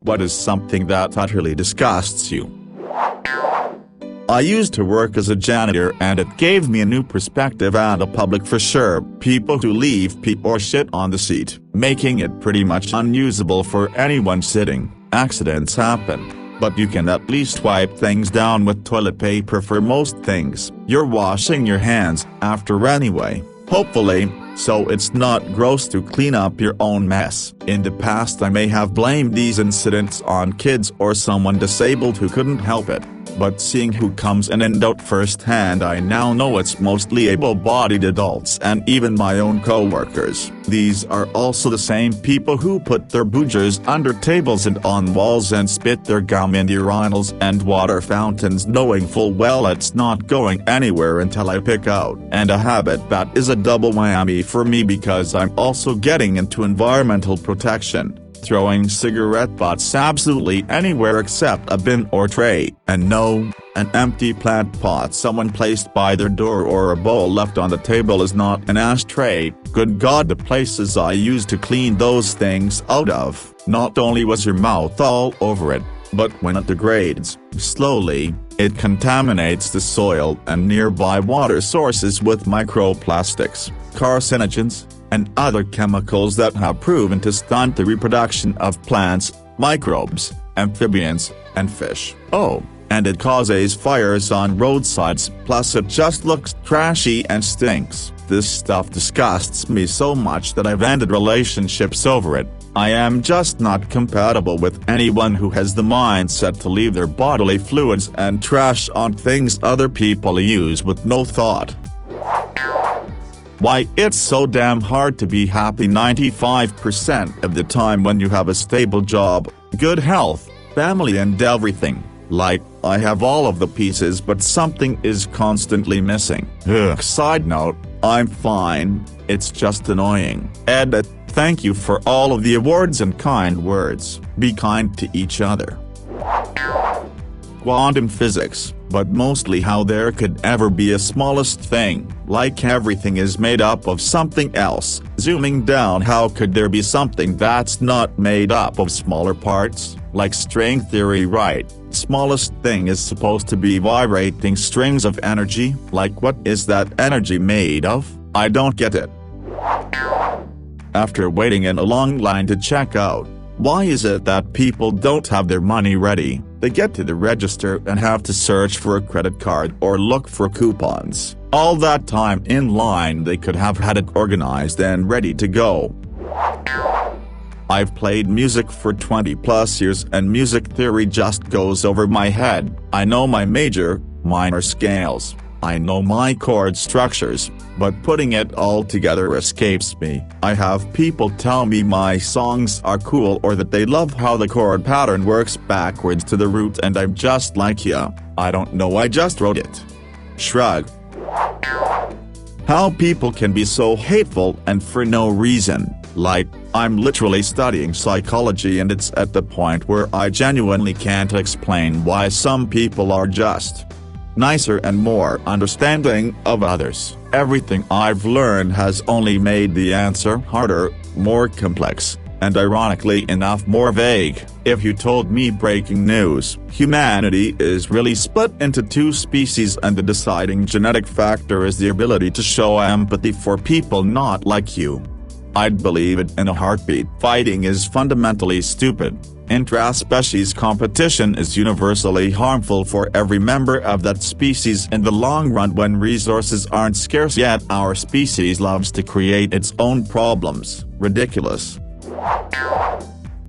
What is something that utterly disgusts you? I used to work as a janitor and it gave me a new perspective on the public for sure. People who leave pee or shit on the seat, making it pretty much unusable for anyone sitting. Accidents happen, but you can at least wipe things down with toilet paper for most things. You're washing your hands after anyway, hopefully, so it's not gross to clean up your own mess. In the past I may have blamed these incidents on kids or someone disabled who couldn't help it. But seeing who comes in and out firsthand, I now know it's mostly able-bodied adults and even my own co-workers. These are also the same people who put their boogers under tables and on walls and spit their gum in urinals and water fountains, knowing full well it's not going anywhere until I pick out. And a habit that is a double whammy for me because I'm also getting into environmental protection. Throwing cigarette butts absolutely anywhere except a bin or tray. And no, an empty plant pot someone placed by their door or a bowl left on the table is not an ashtray. Good God, the places I used to clean those things out of, not only was your mouth all over it, but when it degrades, slowly, it contaminates the soil and nearby water sources with microplastics, carcinogens, and other chemicals that have proven to stunt the reproduction of plants, microbes, amphibians, and fish. Oh, and it causes fires on roadsides, plus it just looks trashy and stinks. This stuff disgusts me so much that I've ended relationships over it. I am just not compatible with anyone who has the mindset to leave their bodily fluids and trash on things other people use with no thought. Why it's so damn hard to be happy 95% of the time when you have a stable job, good health, family and everything. Like, I have all of the pieces but something is constantly missing. Ugh. Side note, I'm fine, it's just annoying. Edit, thank you for all of the awards and kind words. Be kind to each other. Quantum physics, but mostly how there could ever be a smallest thing, like everything is made up of something else. Zooming down, how could there be something that's not made up of smaller parts? Like string theory, right? Smallest thing is supposed to be vibrating strings of energy. Like what is that energy made of? I don't get it. After waiting in a long line to check out, why is it that people don't have their money ready? They get to the register and have to search for a credit card or look for coupons. All that time in line they could have had it organized and ready to go. I've played music for 20+ years and music theory just goes over my head. I know my major, minor scales. I know my chord structures, but putting it all together escapes me. I have people tell me my songs are cool or that they love how the chord pattern works backwards to the root and I'm just like, yeah, I don't know, I just wrote it. Shrug. How people can be so hateful and for no reason. Like, I'm literally studying psychology and it's at the point where I genuinely can't explain why some people are just nicer and more understanding of others. Everything I've learned has only made the answer harder, more complex, and ironically enough more vague. If you told me breaking news, humanity is really split into two species and the deciding genetic factor is the ability to show empathy for people not like you, I'd believe it in a heartbeat. Fighting is fundamentally stupid. Intra-species competition is universally harmful for every member of that species in the long run when resources aren't scarce, yet our species loves to create its own problems. Ridiculous.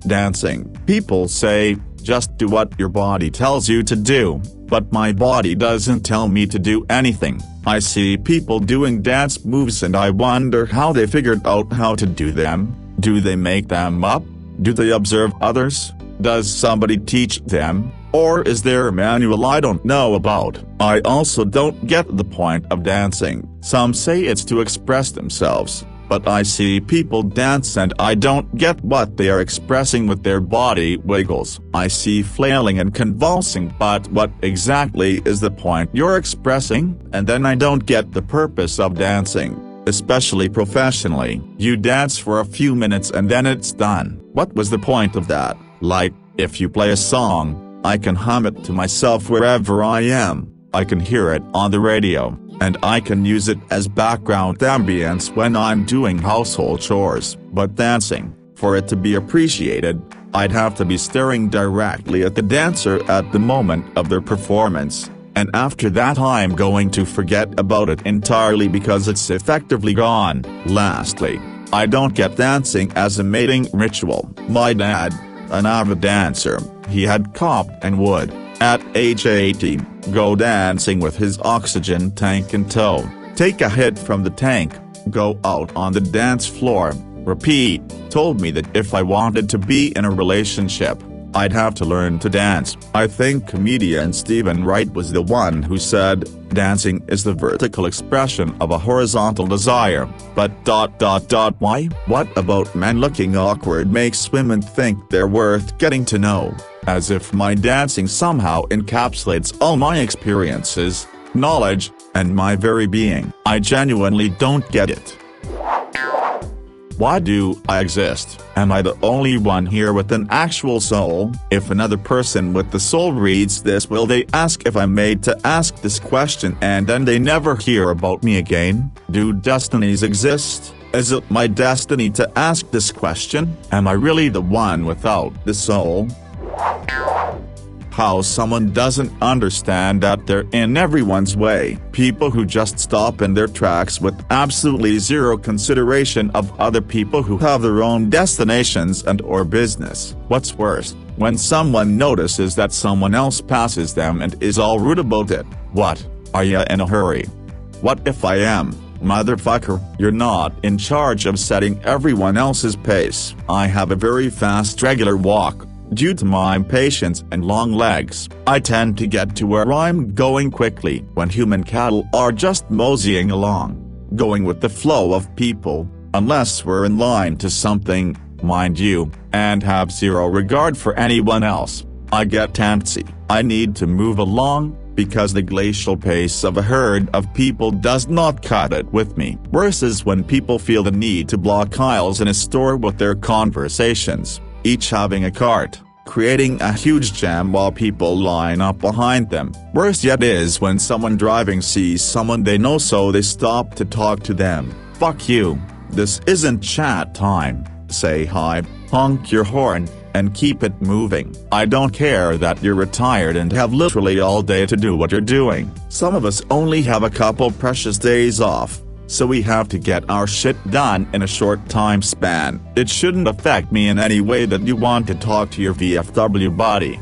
Dancing. People say, just do what your body tells you to do, but my body doesn't tell me to do anything. I see people doing dance moves and I wonder how they figured out how to do them. Do they make them up? Do they observe others? Does somebody teach them? Or is there a manual I don't know about? I also don't get the point of dancing. Some say it's to express themselves, but I see people dance and I don't get what they are expressing with their body wiggles. I see flailing and convulsing, but what exactly is the point you're expressing? And then I don't get the purpose of dancing. Especially professionally. You dance for a few minutes and then it's done. What was the point of that? Like, If you play a song, I can hum it to myself wherever I am, I can hear it on the radio, and I can use it as background ambience when I'm doing household chores. But dancing, for it to be appreciated, I'd have to be staring directly at the dancer at the moment of their performance, and after that I'm going to forget about it entirely because it's effectively gone. Lastly, I don't get dancing as a mating ritual. My dad, an avid dancer, he had copped and would, at age 80, go dancing with his oxygen tank in tow, take a hit from the tank, go out on the dance floor, repeat. Told me that if I wanted to be in a relationship, I'd have to learn to dance. I think comedian Stephen Wright was the one who said, dancing is the vertical expression of a horizontal desire, but ... why? What about men looking awkward makes women think they're worth getting to know? As if my dancing somehow encapsulates all my experiences, knowledge, and my very being. I genuinely don't get it. Why do I exist? Am I the only one here with an actual soul? If another person with the soul reads this, will they ask if I'm made to ask this question and then they never hear about me again? Do destinies exist? Is it my destiny to ask this question? Am I really the one without the soul? How someone doesn't understand that they're in everyone's way. People who just stop in their tracks with absolutely zero consideration of other people who have their own destinations and/or business. What's worse, when someone notices that someone else passes them and is all rude about it. What, are ya in a hurry? What if I am? Motherfucker, you're not in charge of setting everyone else's pace. I have a very fast regular walk. Due to my impatience and long legs, I tend to get to where I'm going quickly when human cattle are just moseying along, going with the flow of people, unless we're in line to something, mind you, and have zero regard for anyone else. I get antsy. I need to move along, because the glacial pace of a herd of people does not cut it with me. Worse is when people feel the need to block aisles in a store with their conversations, each having a cart, creating a huge jam while people line up behind them. Worse yet is when someone driving sees someone they know so they stop to talk to them. Fuck you. This isn't chat time. Say hi, honk your horn, and keep it moving. I don't care that you're retired and have literally all day to do what you're doing. Some of us only have a couple precious days off, so we have to get our shit done in a short time span. It shouldn't affect me in any way that you want to talk to your VFW buddy.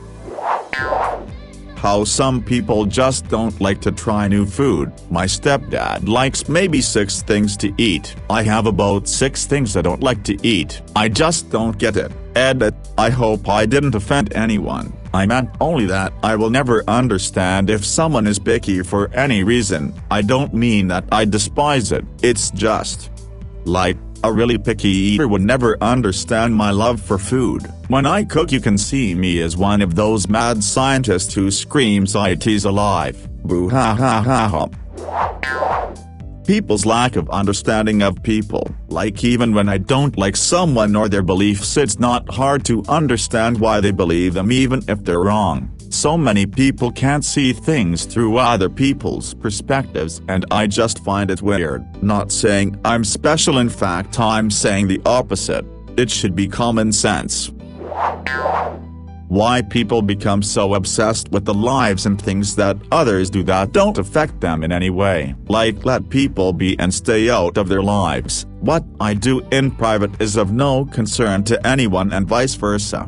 How some people just don't like to try new food. My stepdad likes maybe 6 things to eat. I have about 6 things I don't like to eat. I just don't get it. Edit. I hope I didn't offend anyone. I meant only that I will never understand if someone is picky for any reason. I don't mean that I despise it. It's just, like, a really picky eater would never understand my love for food. When I cook, you can see me as one of those mad scientists who screams "IT's alive." Boo ha ha ha ha. People's lack of understanding of people, like even when I don't like someone or their beliefs, it's not hard to understand why they believe them even if they're wrong. So many people can't see things through other people's perspectives, and I just find it weird. Not saying I'm special, in fact I'm saying the opposite. It should be common sense. Why people become so obsessed with the lives and things that others do that don't affect them in any way. Like, let people be and stay out of their lives. What I do in private is of no concern to anyone and vice versa.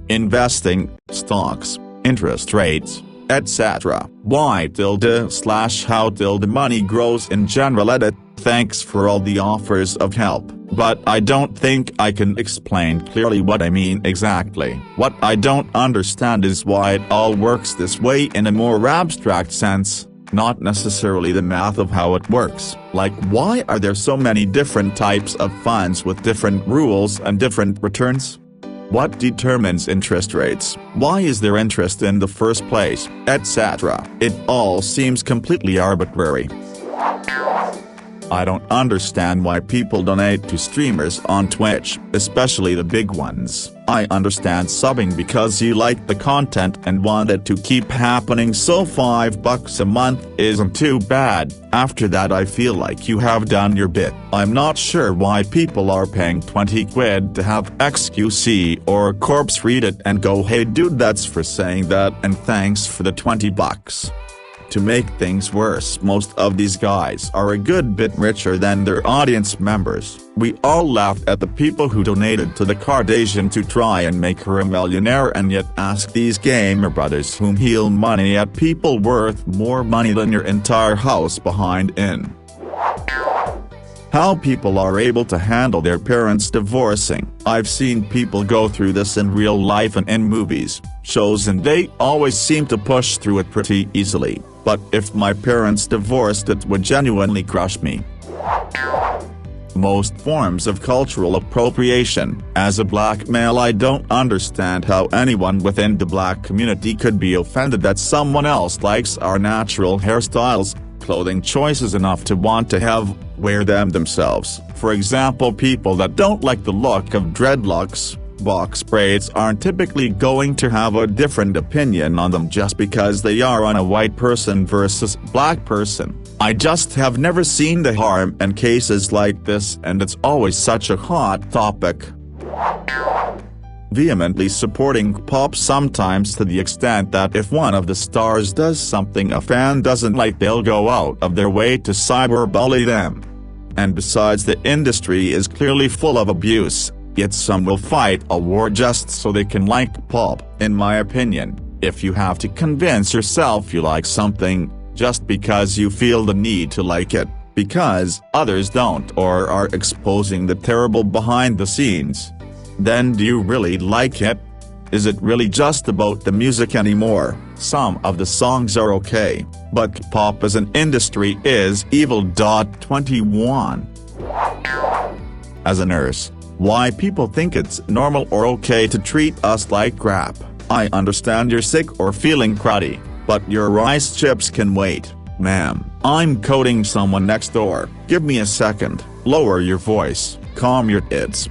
Investing, stocks, interest rates, etc. Why/how money grows in general. Edit. Thanks for all the offers of help, but I don't think I can explain clearly what I mean exactly. What I don't understand is why it all works this way in a more abstract sense, not necessarily the math of how it works. Like, why are there so many different types of funds with different rules and different returns? What determines interest rates? Why is there interest in the first place, etc.? It all seems completely arbitrary. I don't understand why people donate to streamers on Twitch, especially the big ones. I understand subbing because you like the content and want it to keep happening, so $5 a month isn't too bad. After that I feel like you have done your bit. I'm not sure why people are paying 20 quid to have XQC or Corpse read it and go, hey dude, that's for saying that and thanks for the 20 bucks. To make things worse, most of these guys are a good bit richer than their audience members. We all laugh at the people who donated to the Kardashian to try and make her a millionaire, and yet ask these gamer brothers whom heal money at people worth more money than your entire house behind in. How people are able to handle their parents divorcing. I've seen people go through this in real life and in movies, shows, and they always seem to push through it pretty easily. But if my parents divorced, it would genuinely crush me. Most forms of cultural appropriation. As a black male, I don't understand how anyone within the black community could be offended that someone else likes our natural hairstyles, clothing choices enough to want to wear them themselves. For example, people that don't like the look of dreadlocks, box braids aren't typically going to have a different opinion on them just because they are on a white person versus black person. I just have never seen the harm in cases like this, and it's always such a hot topic. Vehemently supporting pop, sometimes to the extent that if one of the stars does something a fan doesn't like, they'll go out of their way to cyberbully them. And besides, the industry is clearly full of abuse, yet some will fight a war just so they can like pop. In my opinion, if you have to convince yourself you like something, just because you feel the need to like it, because others don't or are exposing the terrible behind the scenes, then do you really like it? Is it really just about the music anymore? Some of the songs are okay, but pop as an industry is evil. 21. As a nurse, why people think it's normal or okay to treat us like crap. I understand you're sick or feeling cruddy, but your rice chips can wait. Ma'am, I'm coding someone next door. Give me a second. Lower your voice. Calm your tits.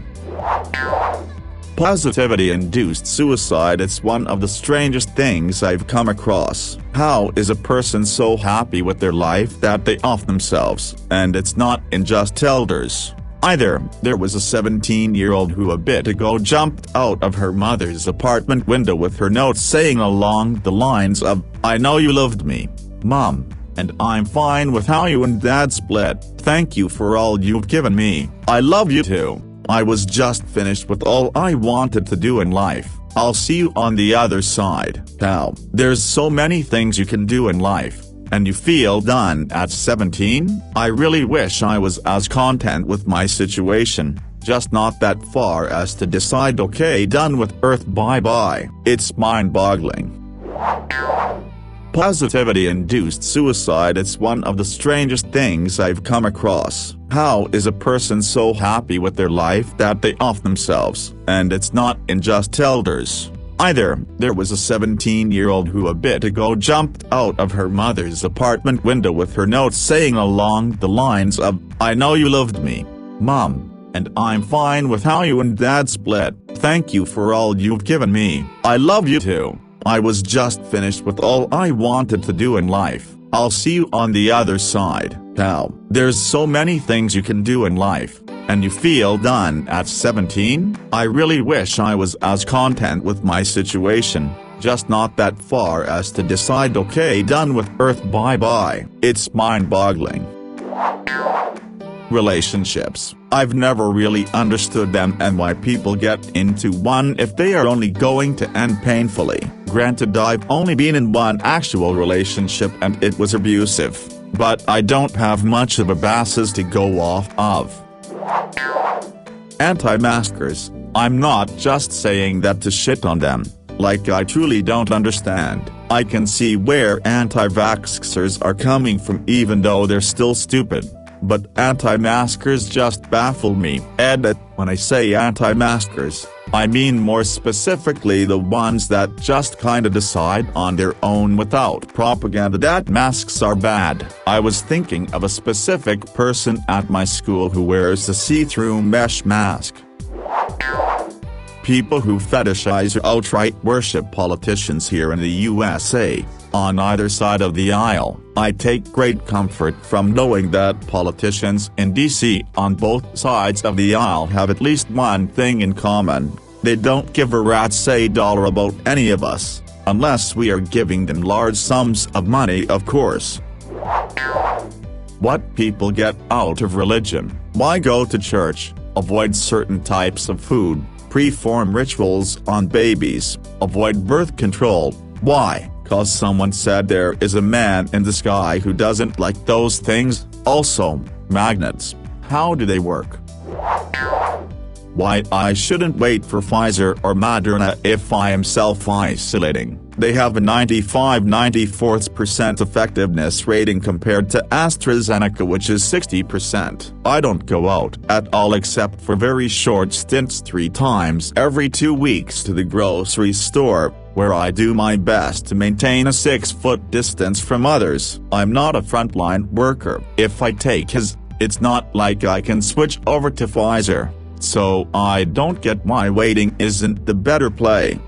Positivity-induced suicide. It's one of the strangest things I've come across. How is a person so happy with their life that they off themselves? And it's not in just elders either. There was a 17-year-old who a bit ago jumped out of her mother's apartment window with her note saying along the lines of, "I know you loved me, Mom, and I'm fine with how you and Dad split. Thank you for all you've given me. I love you too. I was just finished with all I wanted to do in life. I'll see you on the other side." Now, there's so many things you can do in life, and you feel done at 17? I really wish I was as content with my situation, just not that far as to decide, okay, done with Earth, bye-bye. It's mind-boggling. Positivity-induced suicide. It's one of the strangest things I've come across. How is a person so happy with their life that they off themselves? And it's not in just elders either. There was a 17-year-old who a bit ago jumped out of her mother's apartment window with her note saying along the lines of, "I know you loved me, Mom, and I'm fine with how you and Dad split. Thank you for all you've given me. I love you too. I was just finished with all I wanted to do in life. I'll see you on the other side." Now, there's so many things you can do in life, and you feel done at 17? I really wish I was as content with my situation, just not that far as to decide, okay, done with Earth, bye-bye. It's mind-boggling. Relationships. I've never really understood them and why people get into one if they are only going to end painfully. Granted, I've only been in one actual relationship and it was abusive, but I don't have much of a basis to go off of. Anti-maskers. I'm not just saying that to shit on them, like I truly don't understand. I can see where anti-vaxxers are coming from even though they're still stupid. but anti-maskers just baffle me. Edit: when I say anti-maskers, I mean more specifically the ones that just kinda decide on their own without propaganda that masks are bad. I was thinking of a specific person at my school who wears a see-through mesh mask. People who fetishize or outright worship politicians here in the USA, on either side of the aisle. I take great comfort from knowing that politicians in DC on both sides of the aisle have at least one thing in common: they don't give a rat's dollar about any of us, unless we are giving them large sums of money, of course. What people get out of religion: why go to church, avoid certain types of food, perform rituals on babies, avoid birth control. Why? 'Cause someone said there is a man in the sky who doesn't like those things. Also, magnets. How do they work? Why I shouldn't wait for Pfizer or Moderna if I am self-isolating. They have a 95–94% effectiveness rating compared to AstraZeneca, which is 60%. I don't go out at all except for very short stints 3 times every 2 weeks to the grocery store, where I do my best to maintain a 6-foot distance from others. I'm not a frontline worker. If I take his, it's not like I can switch over to Pfizer. So I don't get why waiting isn't the better play.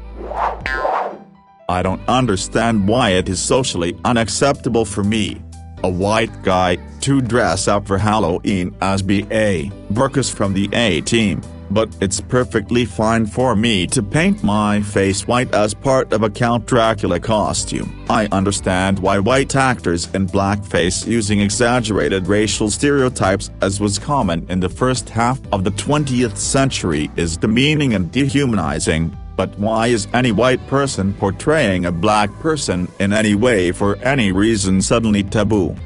I don't understand why it is socially unacceptable for me, a white guy, to dress up for Halloween as B.A. Burkus from the A-Team, but it's perfectly fine for me to paint my face white as part of a Count Dracula costume. I understand why white actors in blackface using exaggerated racial stereotypes, as was common in the first half of the 20th century, is demeaning and dehumanizing, but why is any white person portraying a black person in any way for any reason suddenly taboo?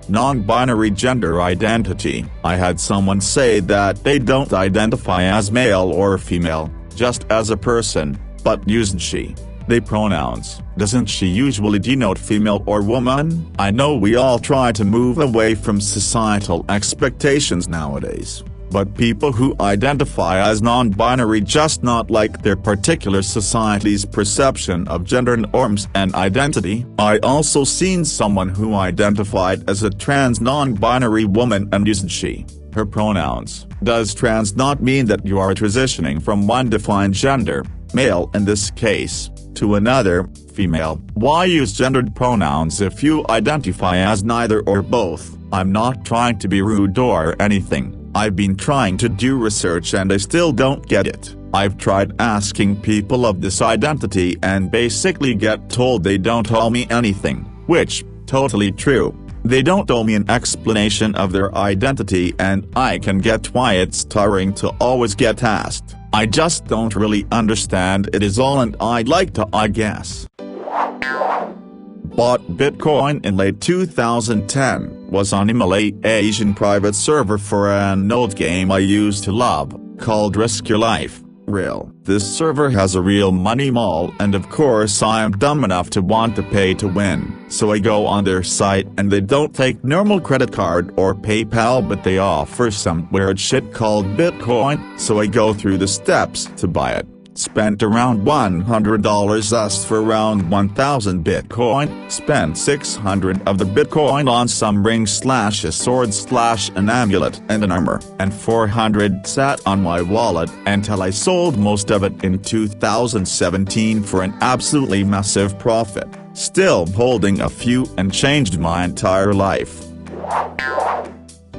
Non-binary gender identity. I had someone say that they don't identify as male or female, just as a person, but uses she, they pronouns. Doesn't she usually denote female or woman? I know we all try to move away from societal expectations nowadays, but people who identify as non-binary just not like their particular society's perception of gender norms and identity. I also seen someone who identified as a trans non-binary woman and used she, her pronouns. Does trans not mean that you are transitioning from one defined gender, male in this case, to another, female? Why use gendered pronouns if you identify as neither or both? I'm not trying to be rude or anything. I've been trying to do research and I still don't get it. I've tried asking people of this identity and basically get told they don't owe me anything, which, totally true. They don't owe me an explanation of their identity, and I can get why it's tiring to always get asked. I just don't really understand it is all, and I'd like to, I guess. Bought Bitcoin in late 2010, was on a Malaysian private server for an old game I used to love, called Risk Your Life, Real. This server has a real money mall, and of course I am dumb enough to want to pay to win. So I go on their site and they don't take normal credit card or PayPal, but they offer some weird shit called Bitcoin, so I go through the steps to buy it. Spent around $100, asked for around 1,000 Bitcoin, spent 600 of the Bitcoin on some ring/a sword/an amulet and an armor, and 400 sat on my wallet until I sold most of it in 2017 for an absolutely massive profit, still holding a few, and changed my entire life.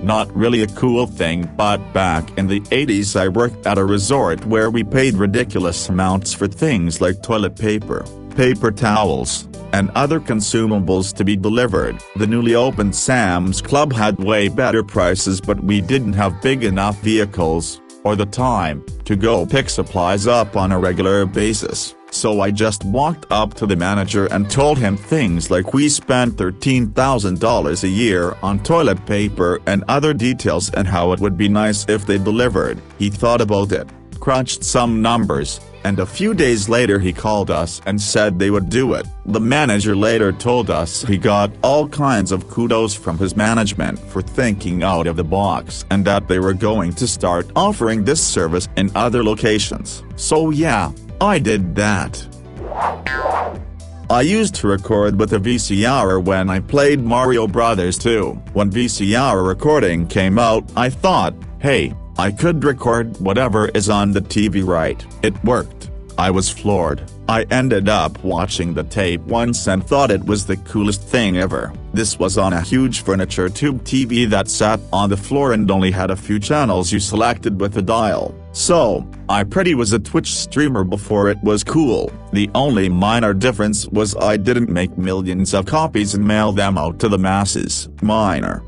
Not really a cool thing, but back in the 80s I worked at a resort where we paid ridiculous amounts for things like toilet paper, paper towels, and other consumables to be delivered. The newly opened Sam's Club had way better prices, but we didn't have big enough vehicles, or the time, to go pick supplies up on a regular basis. So I just walked up to the manager and told him things like we spent $13,000 a year on toilet paper and other details, and how it would be nice if they delivered. He thought about it, crunched some numbers, and a few days later he called us and said they would do it. The manager later told us he got all kinds of kudos from his management for thinking out of the box and that they were going to start offering this service in other locations. So yeah, I did that. I used to record with a VCR when I played Mario Bros. 2. When VCR recording came out, I thought, hey, I could record whatever is on the TV, right? It worked. I was floored. I ended up watching the tape once and thought it was the coolest thing ever. This was on a huge furniture tube TV that sat on the floor and only had a few channels you selected with a dial. So, I pretty was a Twitch streamer before it was cool. The only minor difference was I didn't make millions of copies and mail them out to the masses. Minor.